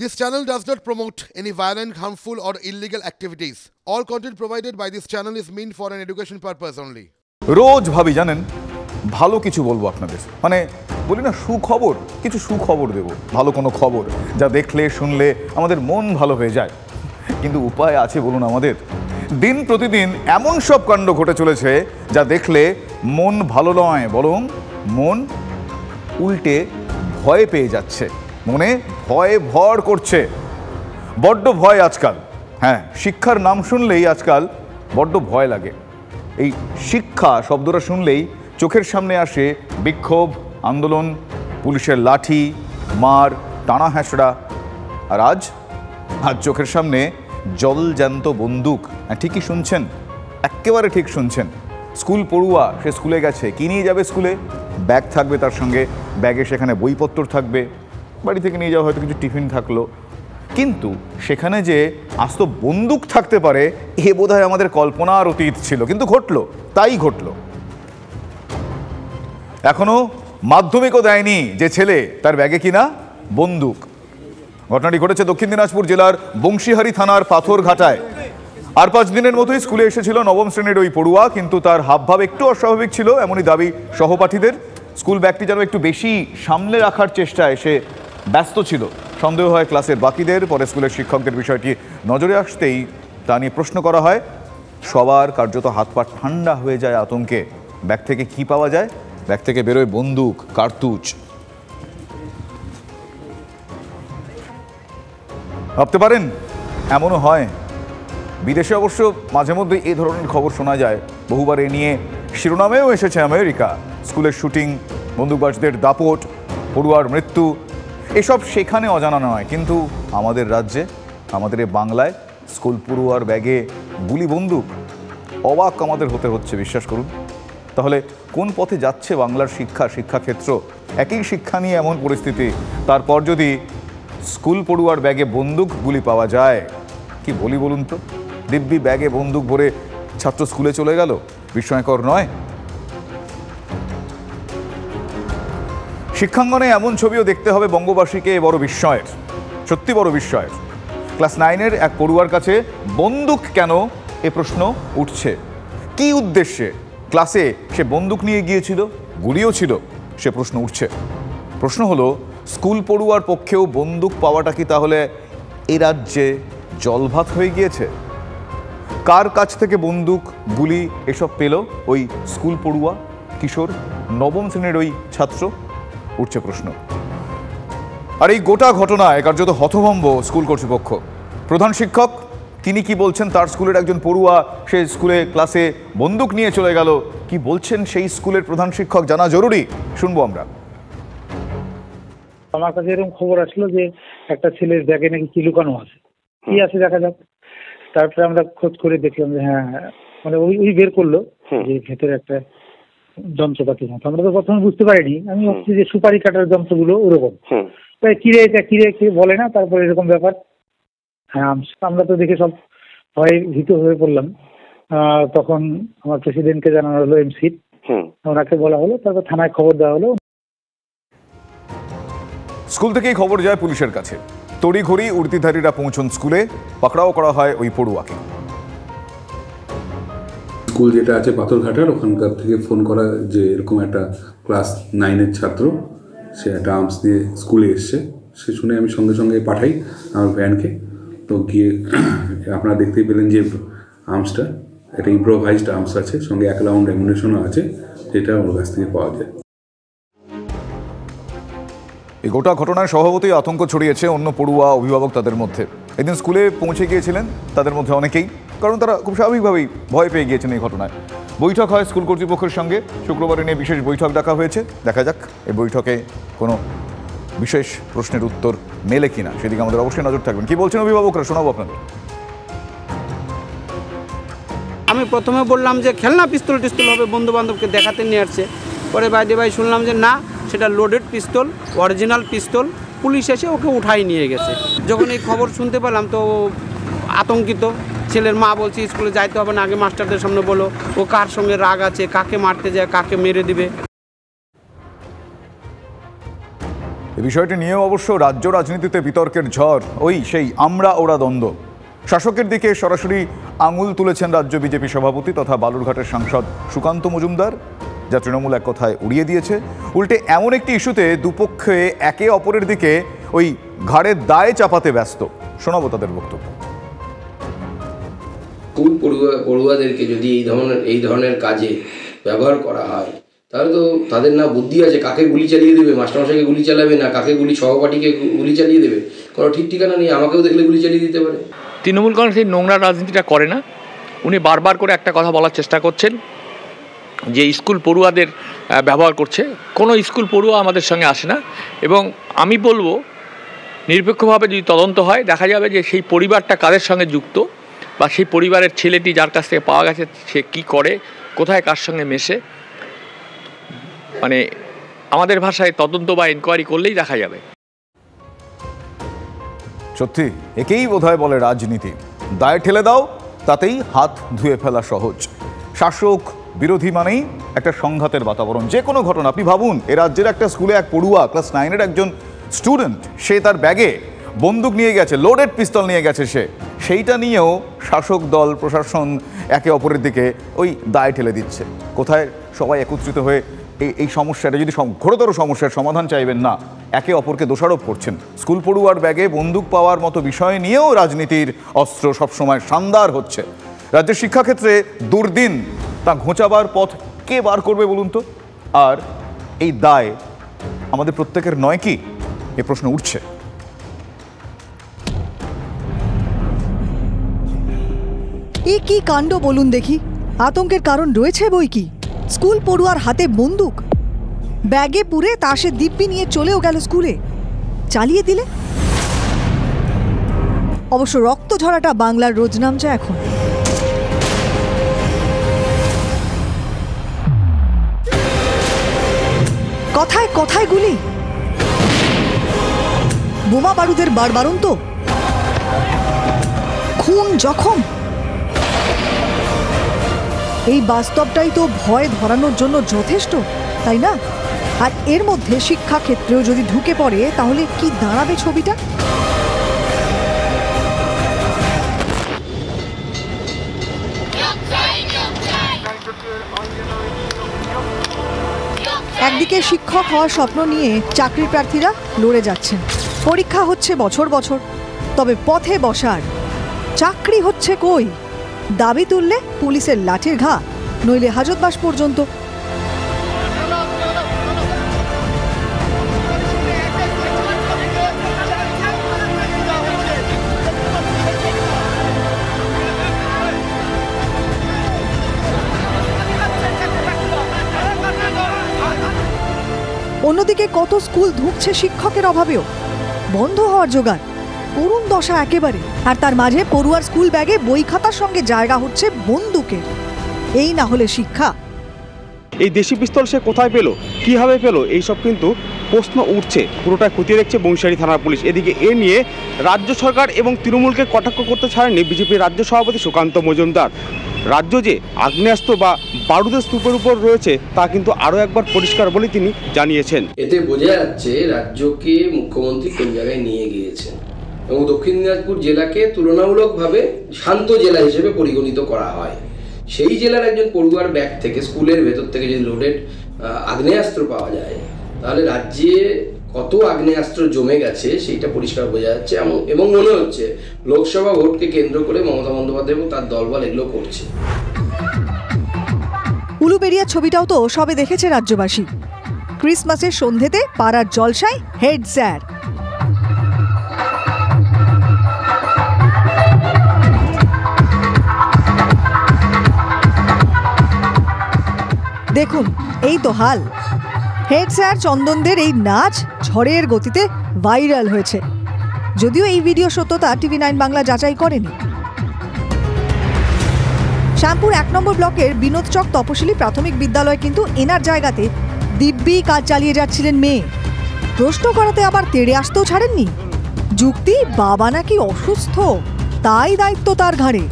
This channel does not promote any violent, harmful, or illegal activities. All content provided by this channel is meant for an education purpose only. রোজ ভাবি জানেন ভালো কিছু বলবো আপনাদের, মানে বলি না সুখবর, কিছু সুখবর দেব, ভালো কোনো খবর যা দেখলে শুনলে আমাদের মন ভালো হয়ে যায়। কিন্তু উপায় আছে বলুন আমাদের? দিন প্রতিদিন এমন সব কাণ্ড ঘটে চলেছে যা দেখলে মন ভালো নয়, বরং মন উল্টে ভয় পেয়ে যাচ্ছে, মনে ভয় ভর করছে। বড্ড ভয় আজকাল। হ্যাঁ, শিক্ষার নাম শুনলেই আজকাল বড্ড ভয় লাগে। এই শিক্ষা শব্দটা শুনলেই চোখের সামনে আসে বিক্ষোভ, আন্দোলন, পুলিশের লাঠি, মার, টানা হ্যাঁচড়া। আর আজ চোখের সামনে জলজ্যান্ত বন্দুক। হ্যাঁ, ঠিকই শুনছেন, একেবারে ঠিক শুনছেন। স্কুল পড়ুয়া, সে স্কুলে গেছে, কি নিয়ে যাবে স্কুলে? ব্যাগ থাকবে তার সঙ্গে, ব্যাগে সেখানে বইপত্র থাকবে, বাড়ি থেকে নিয়ে যাওয়া হয়তো কিছু টিফিন থাকলো, কিন্তু সেখানে যে আস্ত বন্দুক থাকতে পারে এ বোধহয় আমাদের কল্পনার অতীত ছিল, কিন্তু ঘটলো, তাই ঘটলো। এখনো মাধ্যমিকও দেয়নি যে ছেলে, তার ব্যাগে কিনা বন্দুক। ঘটনাটি ঘটেছে দক্ষিণ দিনাজপুর জেলার বংশীহারি থানার পাথরঘাটায়। আর 5 দিনের মতোই স্কুলে এসেছিল নবম শ্রেণীর ওই পড়ুয়া, কিন্তু তার হাবভাব একটু অস্বাভাবিক ছিল, এমনই দাবি সহপাঠীদের। স্কুল ব্যাগটি যেন একটু বেশি সামনে রাখার চেষ্টায় সে ব্যস্ত ছিল। সন্দেহ হয় ক্লাসের বাকিদের। পরে স্কুলের শিক্ষকদের বিষয়টি নজরে আসতেই তা নিয়ে প্রশ্ন করা হয়। সবার কার্যত হাত পা ঠান্ডা হয়ে যায় আতঙ্কে। ব্যাগ থেকে কি পাওয়া যায়? ব্যাগ থেকে বেরোয় বন্দুক, কার্তুজ। ভাবতে পারেন এমনও হয়। বিদেশে অবশ্য মাঝে মধ্যে এই ধরনের খবর শোনা যায়। বহুবার এ নিয়ে শিরোনামেও এসেছে আমেরিকা। স্কুলের শুটিং, বন্দুকবাজদের দাপট, পড়ুয়ার মৃত্যু, এসব সেখানে অজানা নয়। কিন্তু আমাদের রাজ্যে, আমাদের বাংলায় স্কুল পড়ুয়ার ব্যাগে গুলি, বন্দুক। অবাক আমাদের হতে হচ্ছে, বিশ্বাস করুন। তাহলে কোন পথে যাচ্ছে বাংলার শিক্ষাক্ষেত্র? একই শিক্ষা নিয়ে এমন পরিস্থিতি, তারপর যদি স্কুল পড়ুয়ার ব্যাগে বন্দুক, গুলি পাওয়া যায়, কি বলি বলুন তো? দিব্যি ব্যাগে বন্দুক ভরে ছাত্র স্কুলে চলে গেল, বিস্ময়কর নয়? শিক্ষাঙ্গনে এমন ছবিও দেখতে হবে বঙ্গবাসীকে, বড় বিস্ময়ের, সত্যি বড় বিস্ময়ের। ক্লাস 9-এর এক পড়ুয়ার কাছে বন্দুক কেন, এ প্রশ্ন উঠছে। কি উদ্দেশ্যে ক্লাসে সে বন্দুক নিয়ে গিয়েছিল? গুলিও ছিল, সে প্রশ্ন উঠছে। প্রশ্ন হলো, স্কুল পড়ুয়ার পক্ষেও বন্দুক পাওয়াটা কি তাহলে এ রাজ্যে জলভাত হয়ে গিয়েছে? কার কাছ থেকে বন্দুক, গুলি এসব পেল ওই স্কুল পড়ুয়া, কিশোর, নবম শ্রেণীর ওই ছাত্র? উঠছে প্রশ্ন। আর এই গোটা ঘটনায় কার্যত হতভম্ব স্কুল কর্তৃপক্ষ। প্রধান শিক্ষক, তিনি কি বলছেন? তার স্কুলের একজন পড়ুয়া সে স্কুলে ক্লাসে বন্দুক নিয়ে চলে গেল, কি বলছেন সেই স্কুলের প্রধান শিক্ষক, জানা জরুরি, শুনবো আমরা। আমার কাছে এরকম খবর আসলো যে একটা ছেলের ব্যাগে নাকি কি লুকানো আছে, কি আছে দেখা যাক। তারপরে আমরা খোঁজ করে দেখলাম যে হ্যাঁ, মানে ওই বের করলো যে ভেতরে একটা যন্ত্রপাতি মতো। আমরা তো প্রথমে বুঝতে পারিনি, আমি ভাবছি যে সুপারি কাটার যন্ত্রগুলো ওরকম। কিরে এটা কিরে, কে বলে না, তারপরে এরকম ব্যাপার। হ্যাঁ, আমরা তো দেখে সব ভয়ে ভীত হয়ে পড়লাম। তখন আমার প্রেসিডেন্টকে জানানো হলো, এমসি, ওনাকে বলা হলো, তারপর থানায় খবর দেওয়া হলো। স্কুল থেকেই খবর যায় পুলিশের কাছে। তড়িঘড়ি উর্দিধারীরা পৌঁছন স্কুলে, পাকড়াও করা হয় ওই পড়ুয়াকে। স্কুল যেটা আছে পাথরঘাটার, ওখানকার থেকে ফোন করা যে এরকম একটা ক্লাস 9-এর ছাত্র, সে একটা আর্মস নিয়ে স্কুলে এসছে। সে শুনে আমি সঙ্গে সঙ্গে পাঠাই আমার ভ্যানকে। তো গিয়ে আপনারা দেখতেই পেলেন যে আর্মসটা একটা ইম্প্রোভাইজড আর্মস আছে, সঙ্গে 1 রাউন্ড অ্যামুনিশনও আছে, যেটা ওর কাছ থেকে পাওয়া যায়। এই গোটা ঘটনায় স্বভাবতই আতঙ্ক ছড়িয়েছে অন্য পড়ুয়া, অভিভাবক তাদের মধ্যে। এদিন স্কুলে পৌঁছে গিয়েছিলেন তাদের মধ্যে অনেকেই, কারণ তারা খুব স্বাভাবিকভাবেই ভয় পেয়ে গিয়েছেন এই ঘটনায়। বৈঠক হয় স্কুল কর্তৃপক্ষের সঙ্গে, শুক্রবারে নিয়ে বিশেষ বৈঠক ডাকা হয়েছে। দেখা যাক এই বৈঠকে কোনো বিশেষ প্রশ্নের উত্তর মেলে কিনা, সেদিকে আমাদের অবশ্যই নজর থাকবেন। কি বলছেন অভিভাবকরা, শোনাবো আপনাদের। আমি প্রথমে বললাম যে খেলনা পিস্তল টিস্তল হবে, বন্ধু বান্ধবকে দেখাতে নিয়ে আসছে। পরে বাইরে ভাই শুনলাম যে না, সেটা লোডেড পিস্তল, অরিজিনাল পিস্তল। পুলিশ এসে ওকে উঠাই নিয়ে গেছে। যখন এই খবর শুনতে পেলাম তো আতঙ্কিত। ছেলের মা বলছে স্কুলে যাইতে হবে না, আগে মাস্টারদের সামনে বলো ও কার সঙ্গে রাগ আছে, কাকে মারতে যায়, কাকে মেরে দিবে। এই বিষয়টি নিয়েও অবশ্য রাজ্য রাজনীতিতে বিতর্কের ঝড়, ওই সেই আমরা ওরা দ্বন্দ্ব। শাসকের দিকে সরাসরি আঙুল তুলেছেন রাজ্য বিজেপি সভাপতি তথা বালুরঘাটের সাংসদ সুকান্ত মজুমদার, যা তৃণমূল এক কথায় উড়িয়ে দিয়েছে। উল্টে এমন একটি ইস্যুতে দুপক্ষে একে অপরের দিকে ওই ঘাড়ের দায় চাপাতে ব্যস্ত। শোনাবো তাদের বক্তব্য। স্কুল পড়ুয়াদেরকে যদি এই ধরনের কাজে ব্যবহার করা হয়, তাহলে তো তাদের না বুদ্ধি আছে, কাকে গুলি চালিয়ে দেবে, মাস্টারমশাইকে গুলি চালাবে না কাকে গুলি সহপাঠীকে গুলি চালিয়ে দেবে, কোনো ঠিক ঠিকানা নেই, আমাকেও দেখলে গুলি চালিয়ে দিতে পারে। তৃণমূল কংগ্রেস এই নোংরা রাজনীতিটা করে না। উনি বারবার করে একটা কথা বলার চেষ্টা করছেন যে স্কুল পড়ুয়াদের ব্যবহার করছে। কোনো স্কুল পড়ুয়া আমাদের সঙ্গে আসে না, এবং আমি বলবো নিরপেক্ষভাবে যদি তদন্ত হয় দেখা যাবে যে সেই পরিবারটা কাদের সঙ্গে যুক্ত, বা সেই পরিবারের ছেলেটি যার কাছ থেকে পাওয়া গেছে সে কী করে, কোথায় কার সঙ্গে মেশে, মানে আমাদের ভাষায় তদন্ত বা এনকোয়ারি করলেই দেখা যাবে। সত্যি একেই বোধহয় বলে রাজনীতি, দায় ঠেলে দাও তাতেই হাত ধুয়ে ফেলা সহজ। শাসক বিরোধী মানেই একটা সংঘাতের বাতাবরণ। যে কোনো ঘটনা, আপনি ভাবুন এ রাজ্যের একটা স্কুলে এক পড়ুয়া ক্লাস 9-এর একজন স্টুডেন্ট, সে তার ব্যাগে বন্দুক নিয়ে গেছে, লোডেড পিস্তল নিয়ে গেছে, সেইটা নিয়েও শাসক দল প্রশাসন একে অপরের দিকে ওই দায় ঠেলে দিচ্ছে। কোথায় সবাই একত্রিত হয়ে এই সমস্যাটা, যদি ঘোরতর সমস্যার সমাধান চাইবেন না, একে অপরকে দোষারোপ করছেন। স্কুল পড়ুয়ার ব্যাগে বন্দুক পাওয়ার মতো বিষয় নিয়েও রাজনীতির অস্ত্র সবসময় শানদার হচ্ছে। রাজ্যের শিক্ষাক্ষেত্রে দুর্দিন তা ঘোচাবার পথ কে বার করবে বলুন তো? আর এই দায় আমাদের প্রত্যেকের নয় কি, এ প্রশ্ন উঠছে। এ কি কাণ্ড বলুন দেখি। আতঙ্কের কারণ রয়েছে বই কি। স্কুল পড়ুয়ার হাতে বন্দুক, ব্যাগে পুরে তা সে দিব্যি নিয়ে চলেও গেল স্কুলে, চালিয়ে দিলে। অবশ্য রক্ত ঝরাটা বাংলার রোজনামচা এখন। কথায় কথায় গুলি, বোমা বারুদের বাড়বাড়ন্ত, খুন জখম। এই বাস্তবটাই তো ভয় ধরানোর জন্য যথেষ্ট, তাই না? আর এর মধ্যে শিক্ষাক্ষেত্রেও যদি ঢুকে পড়ে তাহলে কি দাঁড়াবে ছবিটা? একদিকে শিক্ষক হওয়ার স্বপ্ন নিয়ে চাকরির প্রার্থীরা লড়ে যাচ্ছেন, পরীক্ষা হচ্ছে বছর বছর, তবে পথে বসার চাকরি হচ্ছে কই? দাবি তুললে পুলিশের লাঠির ঘা, নইলে হাজতবাস পর্যন্ত। অন্যদিকে কত স্কুল ধুঁকছে শিক্ষকের অভাবেও, বন্ধ হওয়ার জোগাড়, করুণ দশা একেবারে। আর তার মাঝে পড়ুয়ার স্কুল ব্যাগে বই খাতার সঙ্গে জায়গা হচ্ছে বন্দুকের। এই না হলে শিক্ষা? এই দেশি পিস্তল সে কোথায় পেল, কিভাবে পেল, এইসব কিন্তু প্রশ্ন উঠছে। পুরোটা খতিয়ে দেখছে বংশিয়ারি থানার পুলিশ। এদিকে এ নিয়ে রাজ্য সরকার এবং তৃণমূলকে কটাক্ষ করতে ছাড়েননি বিজেপির রাজ্য সভাপতি সুকান্ত মজুমদার। রাজ্য যে আগ্নেয়াস্ত্র বা বারুদের স্তূপের উপর রয়েছে তা কিন্তু আরও একবার পরিষ্কার বলে তিনি জানিয়েছেন। এতে বোঝা যাচ্ছে রাজ্যকে মুখ্যমন্ত্রী কোন জায়গায় নিয়ে গিয়েছেন, এবং দক্ষিণ দিনাজপুর জেলাকে তুলনামূলকভাবে শান্ত জেলা হিসেবে পরিগণিত করা হয়। সেই জেলার একজন পড়ুয়ার ব্যাগ থেকে, স্কুলের ভেতর থেকে যদি লোডেড আগ্নেয়াস্ত্র পাওয়া যায়, তাহলে রাজ্যে কত আগ্নেয়াস্ত্র জমে গেছে সেইটা পরিষ্কার বোঝা যাচ্ছে। এবং মনে হচ্ছে লোকসভা ভোটকে কেন্দ্র করে মমতা বন্দ্যোপাধ্যায় এবং তার দলবল এগুলো করছে। উলুবেড়িয়ার ছবিটাও তো সবে দেখেছে রাজ্যবাসী। ক্রিসমাসের সন্ধেতে পাড়ার জলসায় হেড স্যার। দেখুন এই তো হাল। হেড স্যার চন্দনদের এই নাচ ঝড়ের গতিতে ভাইরাল হয়েছে, যদিও এই ভিডিও সত্যতা TV9 বাংলা যাচাই করেনি। শ্যামপুর 1 নম্বর ব্লকের বিনোদচক তপশিলি প্রাথমিক বিদ্যালয় কিন্তু এনার জায়গাতে দিব্যি কাজ চালিয়ে যাচ্ছিলেন মেয়ে। প্রশ্ন করাতে আবার তেড়ে আসতেও ছাড়েননি। যুক্তি, বাবা নাকি অসুস্থ, তাই দায়িত্ব তার ঘাড়ে।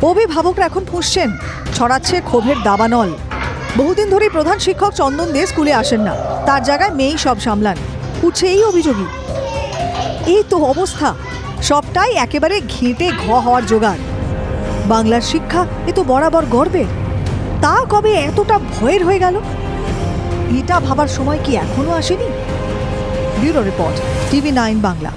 অভিভাবকরা এখন ফুঁসছেন, ছড়াচ্ছে ক্ষোভের দাবানল। বহুদিন ধরেই প্রধান শিক্ষক চন্দন দে স্কুলে আসেন না, তার জায়গায় মেয়েই সব সামলান। উঠছে এই অভিযোগই। এই তো অবস্থা, সবটাই একেবারে ঘেঁটে হওয়ার জোগাড়। বাংলার শিক্ষা এ তো বরাবর গর্বের, তা কবে এতটা ভয়ের হয়ে গেল? এটা ভাবার সময় কি এখনো আসেনি? Bureau report, TV9 Bangla.